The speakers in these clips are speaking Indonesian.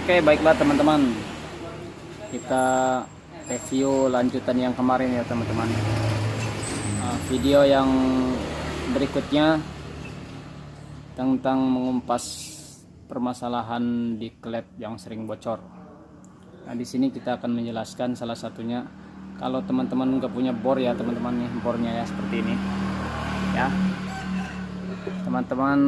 Oke, baiklah teman-teman. Kita review lanjutan yang kemarin ya teman-teman. Video yang berikutnya tentang mengumpas permasalahan di klep yang sering bocor. Nah, di sini kita akan menjelaskan salah satunya. Kalau teman-teman nggak punya bor ya teman-teman, nih bornya ya seperti ini. Ya, teman-teman,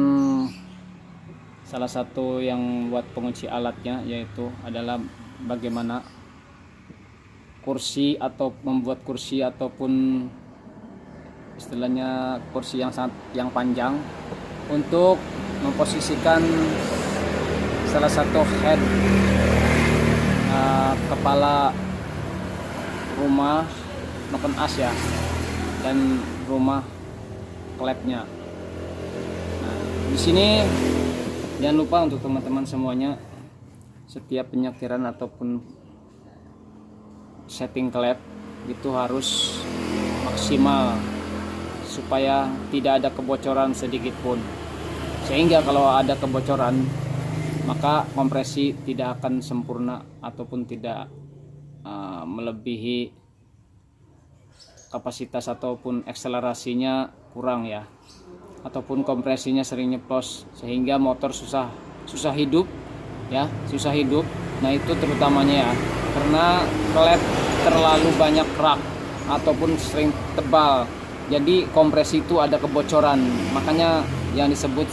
salah satu yang buat pengunci alatnya yaitu adalah bagaimana kursi atau membuat kursi ataupun istilahnya kursi yang panjang untuk memposisikan salah satu head kepala rumah maupun as ya, dan rumah klepnya. Nah, di sini jangan lupa untuk teman-teman semuanya, setiap penyekiran ataupun setting klep itu harus maksimal supaya tidak ada kebocoran sedikit pun, sehingga kalau ada kebocoran maka kompresi tidak akan sempurna ataupun tidak melebihi kapasitas ataupun akselerasinya kurang ya, ataupun kompresinya sering nyeplos sehingga motor susah hidup ya, susah hidup. Nah, itu terutamanya ya, karena klep terlalu banyak rak ataupun sering tebal, jadi kompresi itu ada kebocoran, makanya yang disebut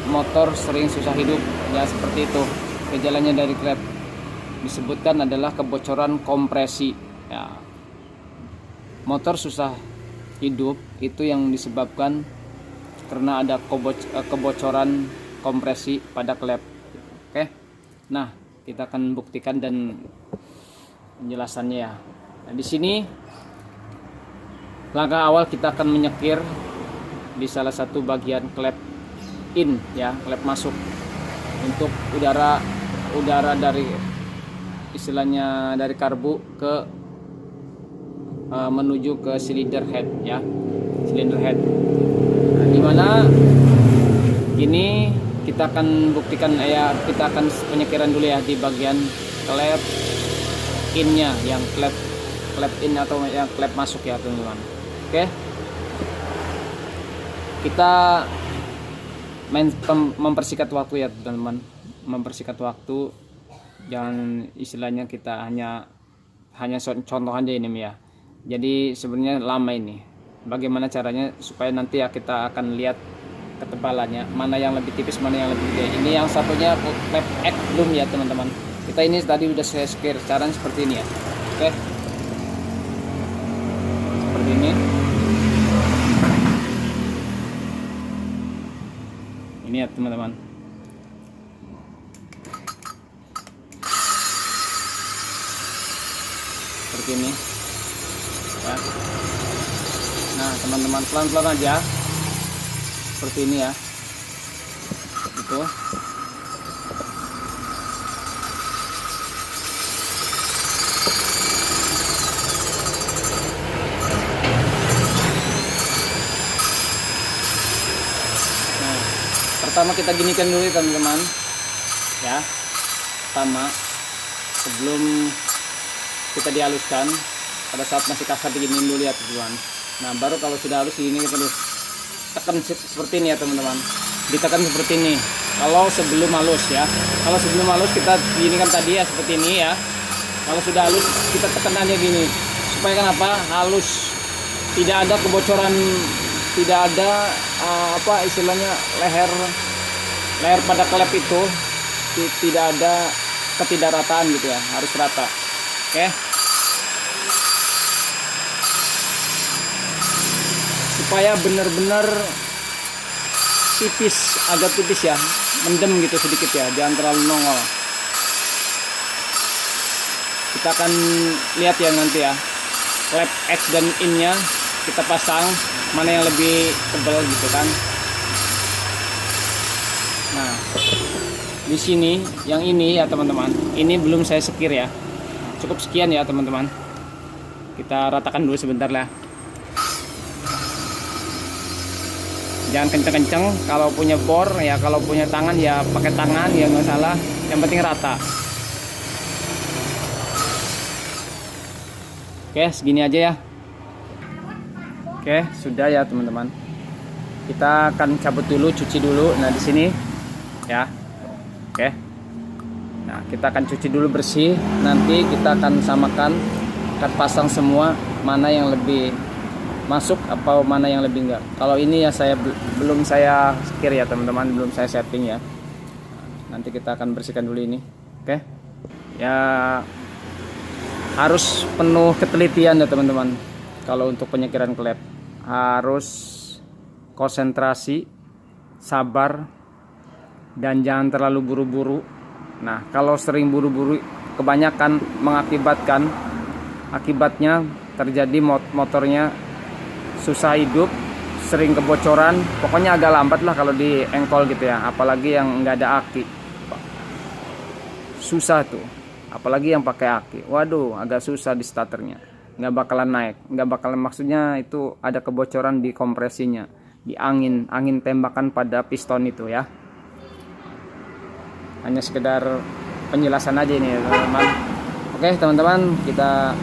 motor sering susah hidup ya, seperti itu. Gejalanya dari klep disebutkan adalah kebocoran kompresi ya. Motor susah hidup itu yang disebabkan karena ada kebocoran kompresi pada klep. Oke, nah kita akan buktikan dan penjelasannya ya. Nah, di sini langkah awal kita akan menyekir di salah satu bagian klep in ya, klep masuk untuk udara dari istilahnya dari karbu ke menuju ke silinder head ya, silinder head. Nah, dimana ini kita akan buktikan ya, kita akan penyekiran dulu ya di bagian klep innya, yang klep in atau yang klep masuk ya teman-teman. Oke, kita mempersingkat waktu ya teman-teman, mempersingkat waktu, jangan istilahnya kita hanya contoh aja ini ya. Jadi sebenarnya lama ini. Bagaimana caranya supaya nanti ya kita akan lihat ketebalannya, mana yang lebih tipis, mana yang lebih gede. Ini yang satunya klep X belum ya teman-teman. Kita ini tadi udah saya sekir caranya seperti ini ya. Oke, seperti ini. Ini ya teman-teman. Seperti ini ya. Nah teman-teman, pelan-pelan aja seperti ini ya, gitu. Nah, pertama kita ginikan dulu teman-teman ya. Pertama, sebelum kita dihaluskan, pada saat masih kasar diginiin dulu ya teman-teman. Nah, baru kalau sudah halus ini terus tekan seperti ini ya teman-teman, ditekan seperti ini kalau sebelum halus ya. Kalau sebelum halus kita ginikan tadi ya seperti ini ya. Kalau sudah halus kita tekan aja gini, supaya kenapa? Halus, tidak ada kebocoran, tidak ada apa istilahnya leher pada klep itu tidak ada ketidakrataan gitu ya, harus rata. Oke, supaya benar-benar tipis, agak tipis ya, mendem gitu sedikit ya, jangan terlalu nongol. Kita akan lihat ya nanti ya, klep X dan in-nya kita pasang, mana yang lebih tebal gitu kan. Nah, di sini yang ini ya teman-teman, ini belum saya sekir ya. Cukup sekian ya teman-teman, kita ratakan dulu sebentar lah. jangan kenceng-kenceng. Kalau punya bor ya, kalau punya tangan ya pakai tangan ya, nggak salah, yang penting rata. Oke, segini aja ya. Oke, sudah ya teman-teman. Kita akan cabut dulu, cuci dulu. Nah, di sini ya. Oke. Nah, kita akan cuci dulu bersih. Nanti kita akan samakan, akan pasang semua, mana yang lebih masuk apa mana yang lebih enggak. Kalau ini ya saya belum saya sekir ya teman-teman, belum saya setting ya. Nanti kita akan bersihkan dulu ini. Oke. Ya harus penuh ketelitian ya teman-teman. Kalau untuk penyekiran klep harus konsentrasi, sabar, dan jangan terlalu buru-buru. Nah, kalau sering buru-buru kebanyakan mengakibatkan akibatnya terjadi motornya susah hidup, sering kebocoran, pokoknya agak lambat lah kalau di engkol gitu ya, apalagi yang nggak ada aki, susah tuh, apalagi yang pakai aki, waduh agak susah di starternya, nggak bakalan naik, nggak bakalan, maksudnya itu ada kebocoran di kompresinya, di angin tembakan pada piston itu ya. Hanya sekedar penjelasan aja ini ya teman-teman. Oke teman-teman, kita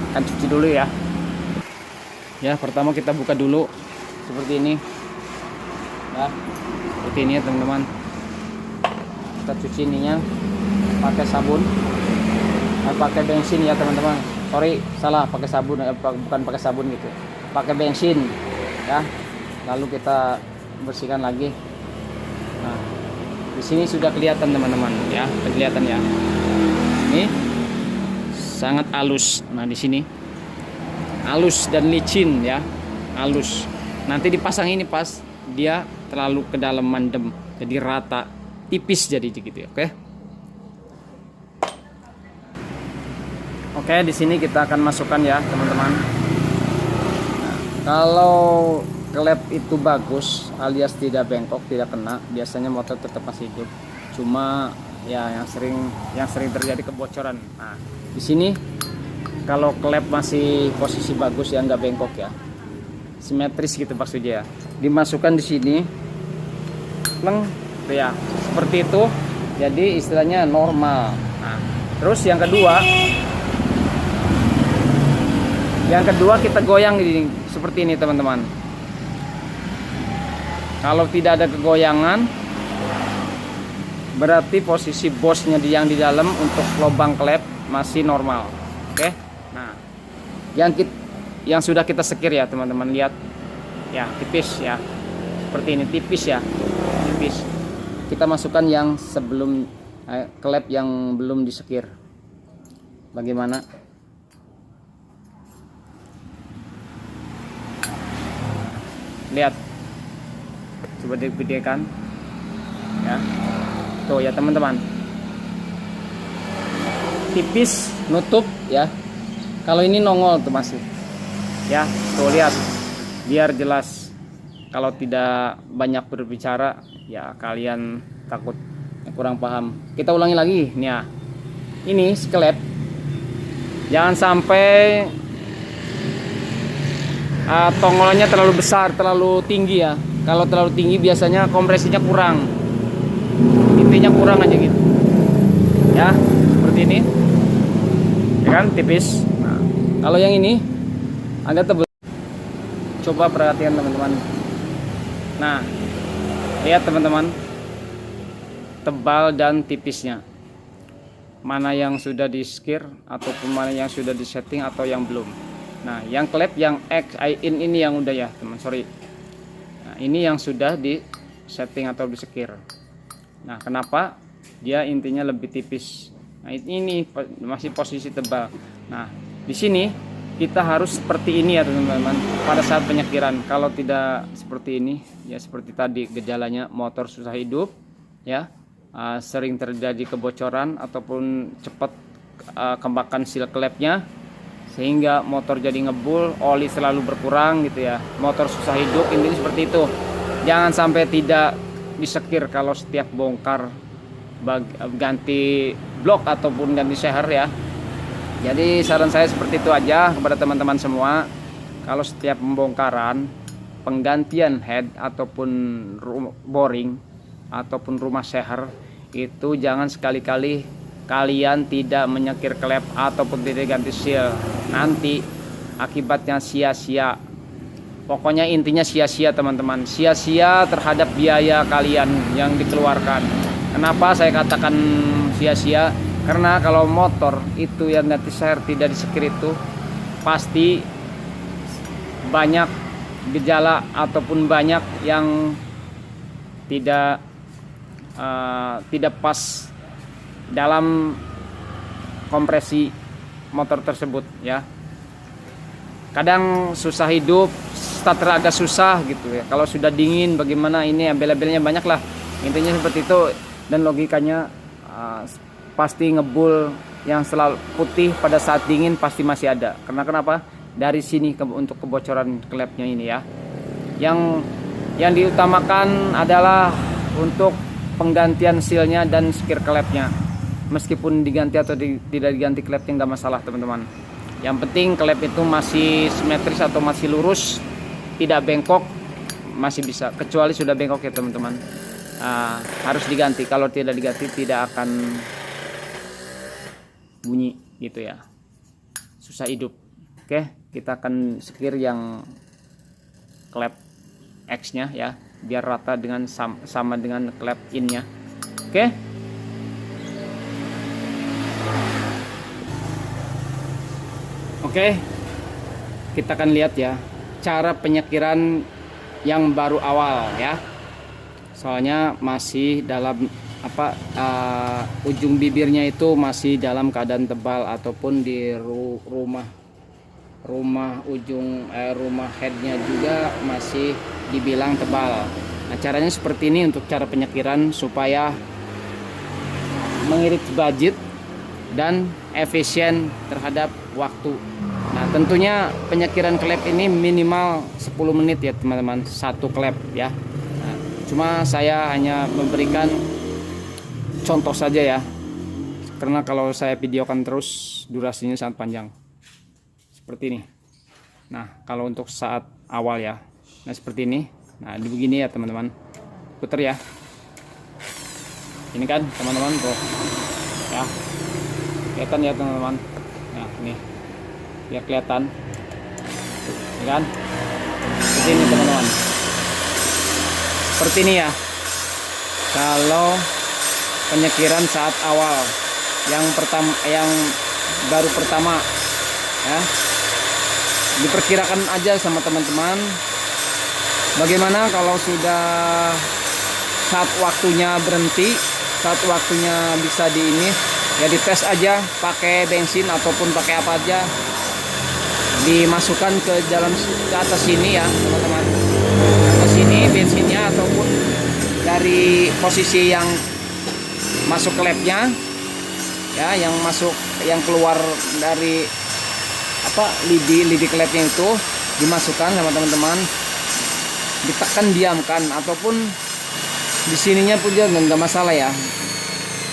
akan cuci dulu ya. Ya, pertama kita buka dulu seperti ini ya, seperti ini ya teman-teman. Kita cuci ininya pakai sabun, pakai bensin ya teman-teman. Sorry, salah, pakai sabun, bukan pakai sabun gitu, pakai bensin ya. Lalu kita bersihkan lagi. Nah, di sini sudah kelihatan teman-teman ya, kelihatan ya. Ini sangat halus. Nah, di sini halus dan licin ya, halus. Nanti dipasang ini pas dia terlalu ke dalam mandem, jadi rata, tipis jadi gitu ya. Oke, di sini kita akan masukkan ya teman-teman. Nah, kalau klep itu bagus alias tidak bengkok, tidak kena, biasanya motor tetap masih hidup. Cuma ya yang sering terjadi kebocoran. Nah, di sini kalau klep masih posisi bagus ya, nggak bengkok ya, simetris gitu maksudnya ya, dimasukkan di sini, pleng, ya seperti itu, jadi istilahnya normal. Nah, terus yang kedua kita goyang ini seperti ini teman-teman. Kalau tidak ada kegoyangan, berarti posisi bosnya yang di dalam untuk lubang klep masih normal. Oke. Nah, yang sudah kita sekir ya teman-teman, lihat ya, tipis ya, seperti ini, tipis ya, tipis. Kita masukkan yang sebelum klep yang belum disekir. Bagaimana? Lihat, coba digedekan ya, tuh ya teman-teman, tipis, nutup ya. Kalau ini nongol tuh masih ya, tuh lihat, biar jelas. Kalau tidak banyak berbicara ya kalian takut kurang paham. Kita ulangi lagi nih ya, ini klep jangan sampai tongolnya terlalu besar, terlalu tinggi ya. Kalau terlalu tinggi biasanya kompresinya kurang, intinya kurang aja gitu ya, seperti ini ya kan, tipis. Nah, kalau yang ini agak tebal, coba perhatikan teman-teman. Nah, lihat teman-teman, tebal dan tipisnya, mana yang sudah di skir ataupun mana yang sudah di setting atau yang belum. Nah, yang klep yang in ini yang udah ya teman, sorry. Nah, ini yang sudah di setting atau di sekir. Nah, kenapa dia intinya lebih tipis? Nah, ini masih posisi tebal. Nah, di sini kita harus seperti ini ya teman-teman pada saat penyekiran. Kalau tidak seperti ini ya, seperti tadi gejalanya, motor susah hidup ya, sering terjadi kebocoran ataupun cepat kembakan seal klepnya, sehingga motor jadi ngebul, oli selalu berkurang gitu ya, motor susah hidup, intinya seperti itu. Jangan sampai tidak disekir kalau setiap bongkar ganti blok ataupun ganti seher ya. Jadi saran saya seperti itu aja kepada teman-teman semua. Kalau setiap pembongkaran penggantian head ataupun boring ataupun rumah seher, itu jangan sekali-kali kalian tidak menyekir klep ataupun tidak ganti seal. Nanti akibatnya sia-sia. Pokoknya intinya sia-sia teman-teman, sia-sia terhadap biaya kalian yang dikeluarkan. Kenapa saya katakan sia-sia? Karena kalau motor itu yang ganti seher tidak disekir itu pasti banyak gejala ataupun banyak yang tidak pas dalam kompresi motor tersebut ya. Kadang susah hidup, starter agak susah gitu ya. Kalau sudah dingin bagaimana, ini embel-embelnya banyak lah. Intinya seperti itu, dan logikanya pasti ngebul yang selalu putih pada saat dingin pasti masih ada. Karena kenapa? Dari sini untuk kebocoran klepnya ini ya. Yang diutamakan adalah untuk penggantian sealnya dan sekir klepnya. Meskipun diganti atau tidak diganti klepnya nggak masalah teman-teman. Yang penting klep itu masih simetris atau masih lurus, tidak bengkok, masih bisa. Kecuali sudah bengkok ya teman-teman, harus diganti. Kalau tidak diganti tidak akan bunyi gitu ya, susah hidup. Oke, kita akan sekir yang klep X nya ya, biar rata dengan sama dengan klep in-nya. Oke. Oke. Kita akan lihat ya cara penyekiran yang baru awal ya. Soalnya masih dalam ujung bibirnya itu masih dalam keadaan tebal, ataupun di rumah headnya juga masih dibilang tebal. Nah, caranya seperti ini untuk cara penyekiran supaya mengirit budget dan efisien terhadap waktu. Nah, tentunya penyekiran klep ini minimal 10 menit ya teman-teman, satu klep ya. Nah, cuma saya hanya memberikan contoh saja ya, karena kalau saya videokan terus durasinya sangat panjang seperti ini. Nah, kalau untuk saat awal ya, nah seperti ini. Nah, begini ya teman-teman, putar ya. Ini kan teman-teman tuh ya, kelihatan ya teman-teman. Nah, ini biar kelihatan, ini kan seperti ini teman-teman, seperti ini ya. Kalau penyekiran saat awal yang baru pertama ya, diperkirakan aja sama teman-teman. Bagaimana kalau sudah saat waktunya berhenti, saat waktunya bisa di ini ya, dites aja pakai bensin ataupun pakai apa aja, dimasukkan ke atas sini ya teman-teman, ke sini bensinnya, ataupun dari posisi yang masuk klepnya ya, yang keluar dari lidi klepnya itu dimasukkan sama teman-teman, ditekan diamkan, ataupun di sininya pun juga nggak masalah ya,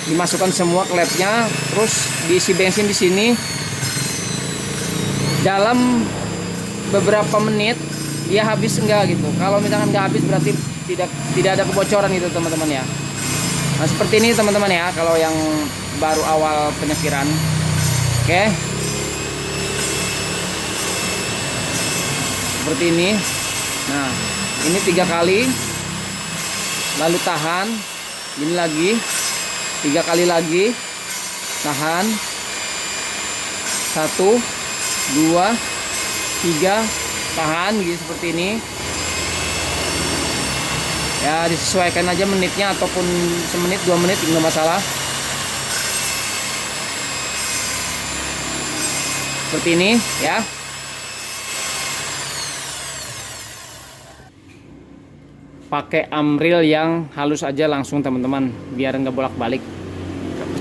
dimasukkan semua klepnya, terus diisi bensin di sini. Dalam beberapa menit dia habis enggak gitu. Kalau misalkan nggak habis berarti tidak ada kebocoran itu teman-teman ya. Nah, seperti ini teman-teman ya kalau yang baru awal penyekiran. Oke, seperti ini. Nah, ini 3 kali, lalu tahan, ini lagi 3 kali lagi, tahan, 1 2 3, tahan gitu, seperti ini ya. Disesuaikan aja menitnya, ataupun semenit 2 menit nggak masalah. Seperti ini ya. Pakai amril yang halus aja langsung teman-teman, biar nggak bolak-balik.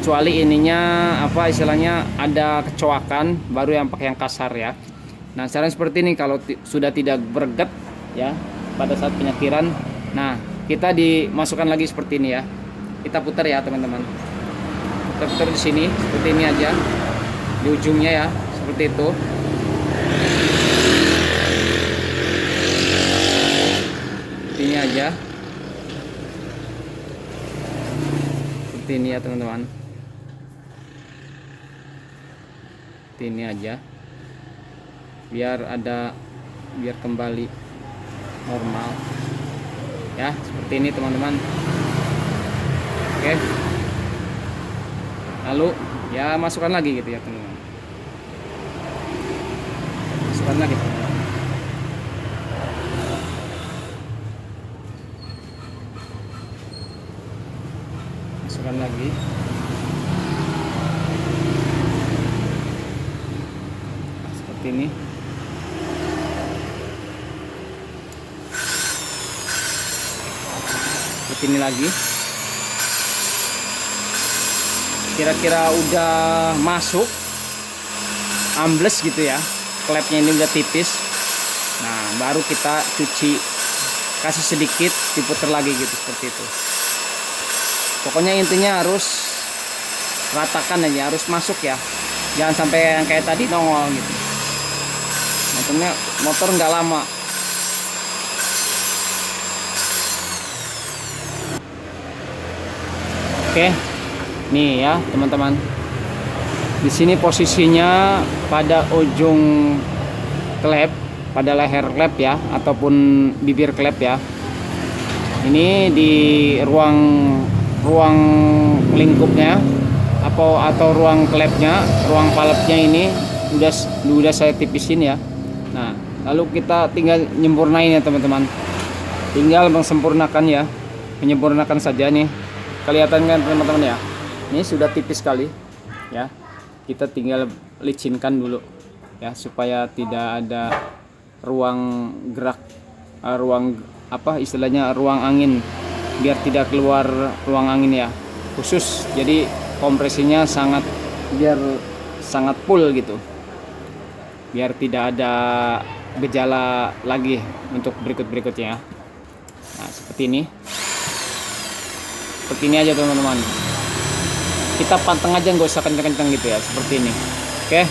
Kecuali ininya istilahnya ada kecoakan, baru yang pakai yang kasar ya. Nah, caranya seperti ini kalau sudah tidak berget ya pada saat penyekiran. Nah, kita dimasukkan lagi seperti ini ya. Kita putar ya teman-teman. Kita putar di sini seperti ini aja, di ujungnya ya, seperti itu. aja. Seperti ini ya teman-teman. Seperti ini aja. Biar kembali normal. Ya, seperti ini teman-teman. Oke. Lalu ya masukkan lagi gitu ya teman-teman. Masukkan lagi teman-teman. Masukkan lagi. Nah, seperti ini. Seperti ini lagi. Kira-kira udah masuk, ambles gitu ya, klepnya ini udah tipis. Nah baru kita cuci, kasih sedikit, diputer lagi gitu, seperti itu. Pokoknya intinya harus ratakan aja, harus masuk ya, jangan sampai yang kayak tadi nongol gitu. Motor nggak lama. Oke. Nih ya teman-teman, di sini posisinya pada ujung klep, pada leher klep ya, ataupun bibir klep ya. Ini di ruang lingkupnya atau ruang klepnya, ruang palepnya ini udah saya tipisin ya. Nah lalu kita tinggal nyempurnain ya teman-teman, tinggal menyempurnakan ya, menyempurnakan saja nih. Kelihatan kan teman-teman ya, ini sudah tipis sekali ya. Kita tinggal licinkan dulu ya, supaya tidak ada ruang gerak, ruang apa istilahnya, ruang angin, biar tidak keluar ruang angin ya, khusus. Jadi kompresinya biar sangat full gitu, biar tidak ada gejala lagi untuk berikutnya. Nah seperti ini. Seperti ini aja teman-teman. Kita panteng aja, nggak usah kenceng-kenceng gitu ya, seperti ini. Oke.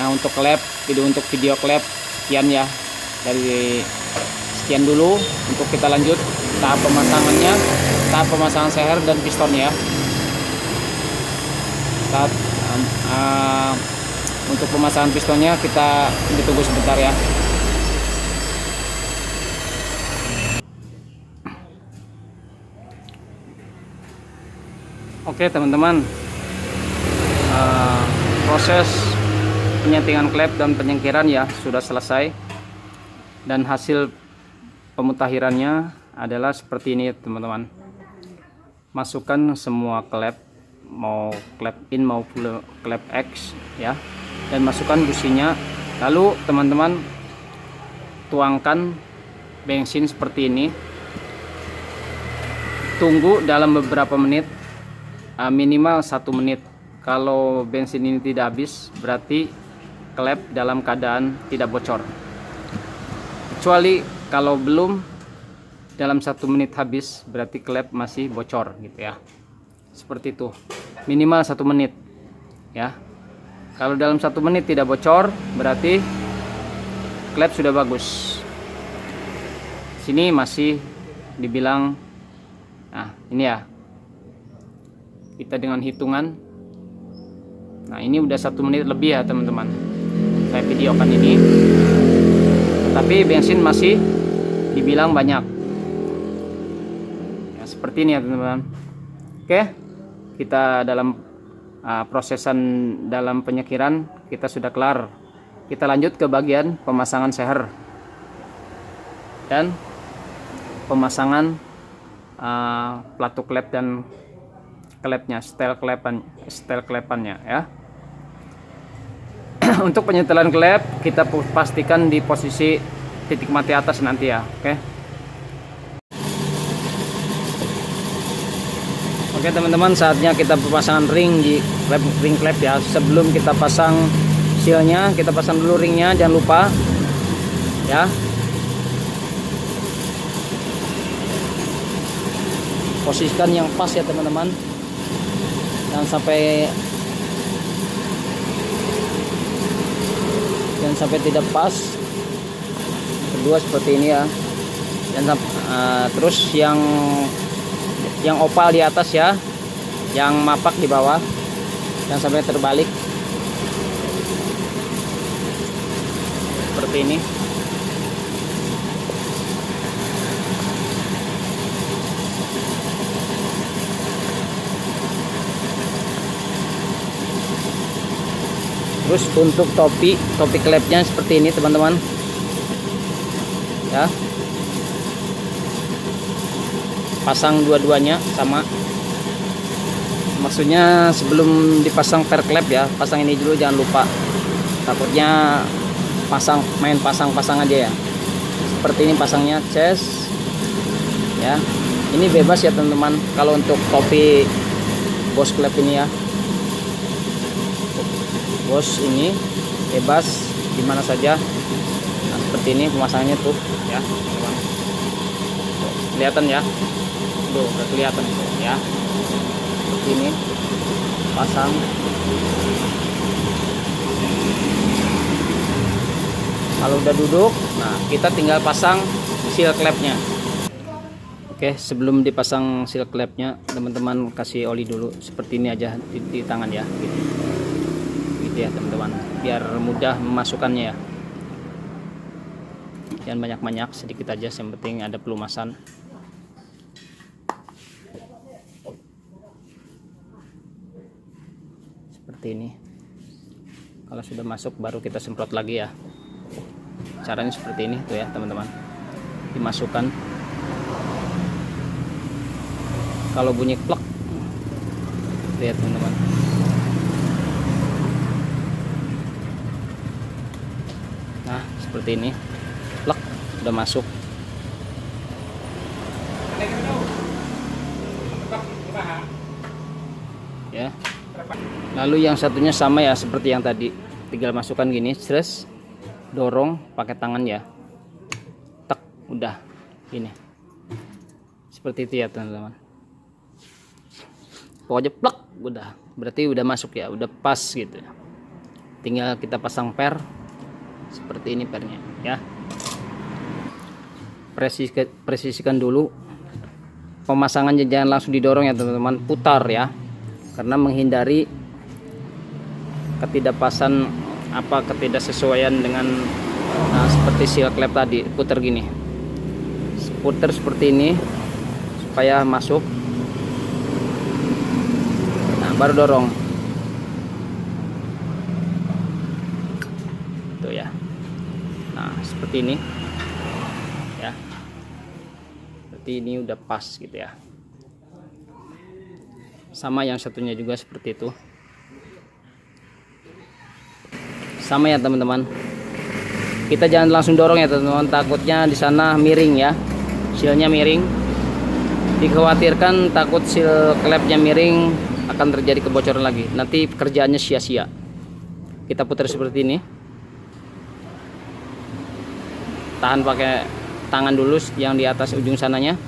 Nah untuk klep, untuk video klep sekian ya, dari sekian dulu. Untuk kita lanjut tahap pemasangannya, tahap pemasangan seher dan pistonnya. Untuk pemasangan pistonnya kita ditunggu sebentar ya. Oke teman-teman, proses penyetingan klep dan penyingkiran ya sudah selesai, dan hasil pemutahirannya adalah seperti ini teman-teman. Masukkan semua klep, mau klep in mau klep X ya, dan masukkan businya. Lalu teman-teman tuangkan bensin seperti ini, tunggu dalam beberapa menit, minimal 1 menit. Kalau bensin ini tidak habis, berarti klep dalam keadaan tidak bocor. Kecuali kalau belum dalam 1 menit habis, berarti klep masih bocor gitu ya. Seperti itu, minimal 1 menit ya. Kalau dalam 1 menit tidak bocor, berarti klep sudah bagus. Sini masih dibilang, nah ini ya, kita dengan hitungan. Nah ini udah 1 menit lebih ya teman-teman, saya videokan ini, tapi bensin masih dibilang banyak ya, seperti ini ya teman-teman. Oke, kita dalam prosesan dalam penyekiran kita sudah kelar. Kita lanjut ke bagian pemasangan seher dan pemasangan pelatuk klep dan klepnya, setel klepannya ya. Untuk penyetelan klep kita pastikan di posisi titik mati atas nanti ya. Oke teman-teman, saatnya kita pemasangan ring di ring klep ya. Sebelum kita pasang sealnya, kita pasang dulu ringnya, jangan lupa ya. Posisikan yang pas ya teman-teman, jangan sampai tidak pas, kedua seperti ini ya. Dan terus yang opal di atas ya, yang mapak di bawah, dan sampai terbalik seperti ini. Terus untuk topi klepnya seperti ini teman-teman ya, pasang dua-duanya sama, maksudnya sebelum dipasang per klep ya, pasang ini dulu, jangan lupa, takutnya main pasang aja ya. Seperti ini pasangnya, ces ya. Ini bebas ya teman-teman kalau untuk topi Boss klep ini ya. Bos ini bebas dimana saja. Nah, seperti ini pemasangannya tuh ya teman. Kelihatan ya, tuh udah kelihatan tuh ya, seperti ini pasang. Kalau udah duduk, nah kita tinggal pasang seal klepnya. Oke, sebelum dipasang seal klepnya teman-teman kasih oli dulu seperti ini aja di tangan ya, gitu ya teman-teman, biar mudah memasukkannya ya. Jangan banyak-banyak, sedikit aja, yang penting ada pelumasan. Seperti ini. Kalau sudah masuk baru kita semprot lagi ya. Caranya seperti ini tuh ya teman-teman, dimasukkan. Kalau bunyi plek, lihat teman-teman. Nah seperti ini, plek, udah masuk ya. Lalu yang satunya sama ya seperti yang tadi, tinggal masukkan gini, stress, dorong pakai tangan ya, tek, udah ini seperti itu ya teman-teman. Pokoknya plek, udah, berarti udah masuk ya, udah pas gitu. Tinggal kita pasang per seperti ini pernya ya. Presisikan dulu pemasangannya, jangan langsung didorong ya teman-teman, putar ya, karena menghindari ketidaksesuaian dengan seperti seal klep tadi. Putar gini, putar seperti ini supaya masuk. Nah baru dorong tuh ya. Nah seperti ini ya, seperti ini udah pas gitu ya. Sama yang satunya juga seperti itu, sama ya teman-teman. Kita jangan langsung dorong ya teman-teman, takutnya di sana miring ya, sealnya miring. Dikhawatirkan takut seal klepnya miring akan terjadi kebocoran lagi, nanti pekerjaannya sia-sia. Kita putar seperti ini, tahan pakai tangan dulu yang di atas ujung sananya,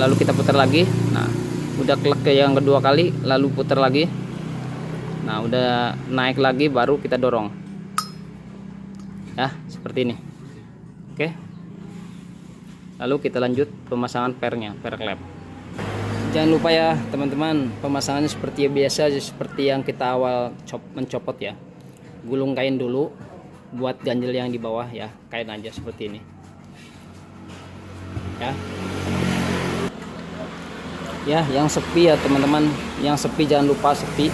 lalu kita putar lagi. Nah udah klek ke yang kedua kali, lalu putar lagi. Nah udah naik lagi baru kita dorong ya, seperti ini. Oke, lalu kita lanjut pemasangan pernya, per klep. Jangan lupa ya teman-teman, pemasangannya seperti biasa, seperti yang kita awal mencopot ya. Gulung kain dulu buat ganjel yang di bawah ya, kain aja seperti ini ya. Ya yang sepi ya teman-teman, yang sepi jangan lupa sepi,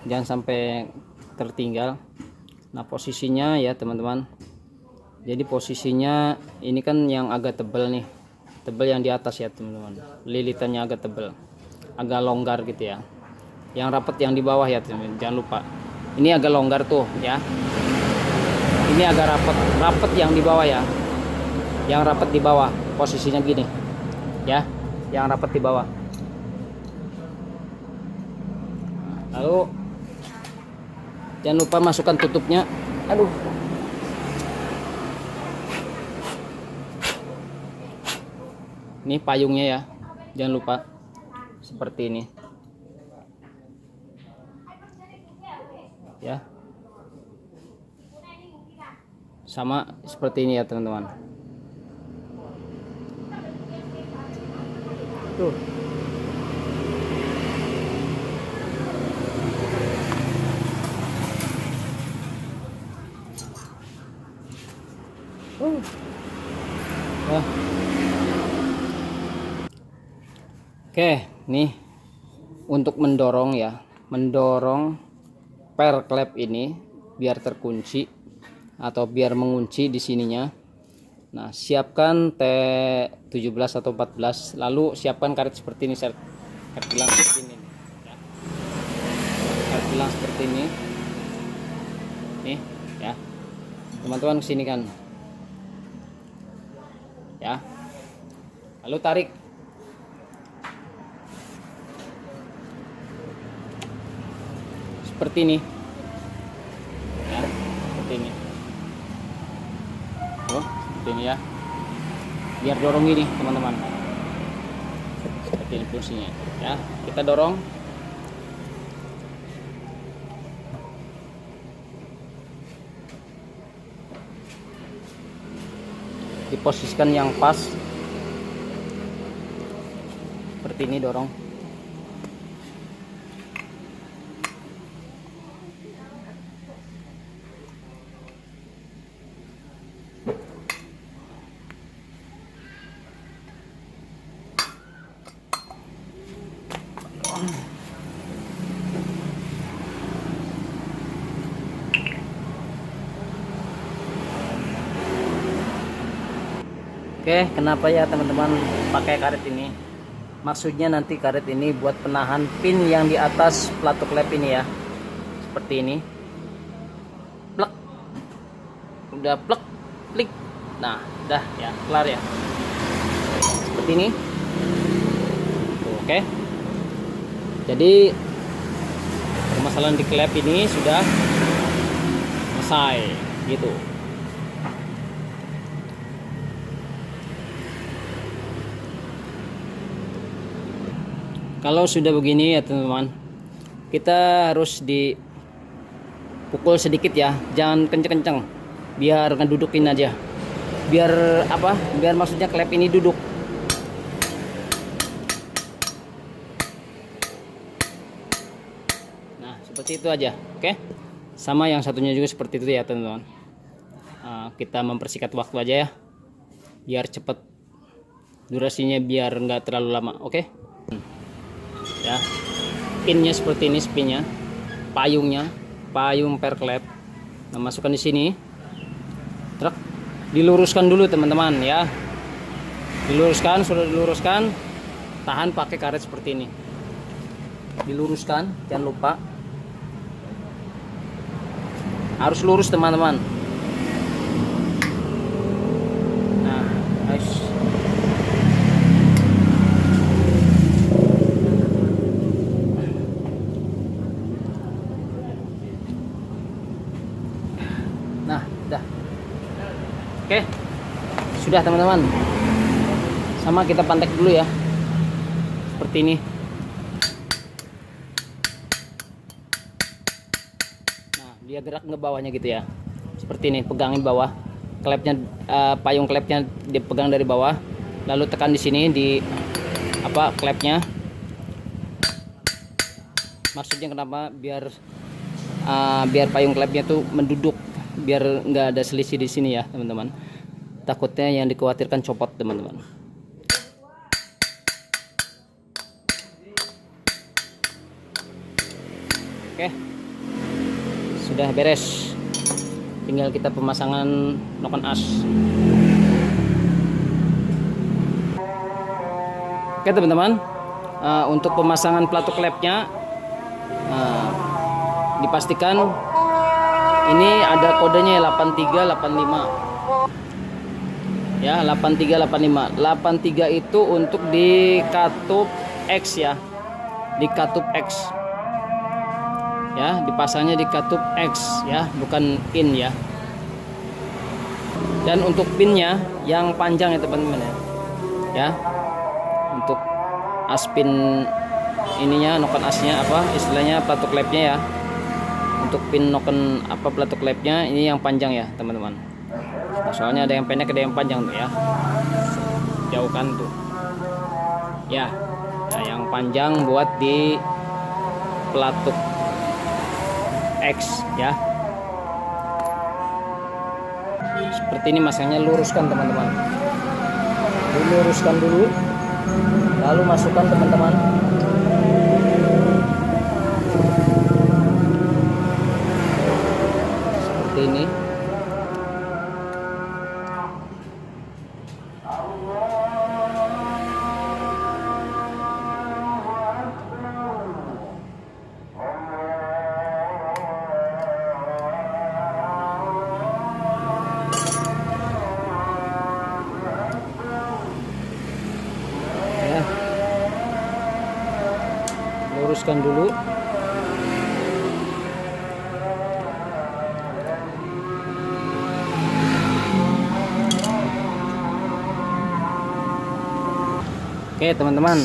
jangan sampai tertinggal. Nah posisinya ya teman-teman, jadi posisinya ini kan yang agak tebal nih, tebal yang di atas ya teman-teman, lilitannya agak tebal, agak longgar gitu ya. Yang rapat yang di bawah ya teman-teman, jangan lupa. Ini agak longgar tuh ya, ini agak rapat yang di bawah ya, yang rapat di bawah posisinya gini ya, yang rapat di bawah. Lalu jangan lupa masukkan tutupnya. Aduh, ini payungnya ya, jangan lupa seperti ini ya, sama seperti ini ya teman-teman. Tuh. Nah. Oke, nih untuk mendorong ya, mendorong per klep ini biar terkunci atau biar mengunci di sininya. Nah, siapkan T17 atau 14, lalu siapkan karet seperti ini, karet bilang seperti ini ya. Karet bilang seperti ini. Nih, ya. Teman-teman kesini kan. Ya. Lalu tarik. Seperti ini. Ya, seperti ini. Tuh, seperti ini ya. Biar dorong ini, teman-teman. Seperti ini fungsinya. Ya, kita dorong. Diposisikan yang pas. Seperti ini dorong. Oke, kenapa ya teman-teman pakai karet ini? Maksudnya nanti karet ini buat penahan pin yang di atas pelatuk klep ini ya. Seperti ini. Plek. Udah plek, klik. Nah, udah ya, kelar ya. Seperti ini. Oke. Jadi permasalahan di klep ini sudah selesai gitu. Kalau sudah begini ya teman-teman, kita harus dipukul sedikit ya, jangan kenceng-kenceng, biar ngedudukin aja, biar apa, biar maksudnya klep ini duduk. Nah seperti itu aja. Oke, sama yang satunya juga seperti itu ya teman-teman. Kita mempersingkat waktu aja ya, biar cepet, durasinya biar nggak terlalu lama. Oke. Ya, pinnya seperti ini, spinnya, payungnya, payung per klep. Nah, masukkan di sini, truk, diluruskan dulu teman-teman ya, diluruskan. Sudah diluruskan, tahan pakai karet seperti ini, diluruskan, jangan lupa harus lurus teman-teman. Nah, guys. Nah, udah. Oke. Sudah teman-teman. Sama kita pantek dulu ya. Seperti ini. Nah, dia gerak ke bawahnya gitu ya. Seperti ini, pegangin bawah. Klepnya payung klepnya dipegang dari bawah. Lalu tekan di sini di apa klepnya. Maksudnya kenapa? Biar payung klepnya tuh menduduk, biar nggak ada selisih di sini ya teman-teman. Takutnya yang dikhawatirkan copot teman-teman. Oke, sudah beres, tinggal kita pemasangan noken as. Oke teman-teman, untuk pemasangan pelatuk klepnya dipastikan ini ada kodenya 8385 ya, 8385. 83 itu untuk di katup X ya, di katup X ya, dipasangnya di katup X ya, bukan in ya. Dan untuk pinnya yang panjang ya teman-teman ya, untuk aspin ininya, noken asnya apa istilahnya, pelatuk klepnya ya. Untuk pin noken apa pelatuk klepnya ini yang panjang ya teman-teman. soalnya ada yang pendek ada yang panjang tuh ya, jauhkan tuh ya. Nah yang panjang buat di pelatuk X ya, seperti ini masangnya. Luruskan teman-teman, diluruskan dulu lalu masukkan teman-teman. Seperti ini. Luruskan dulu. Oke teman-teman,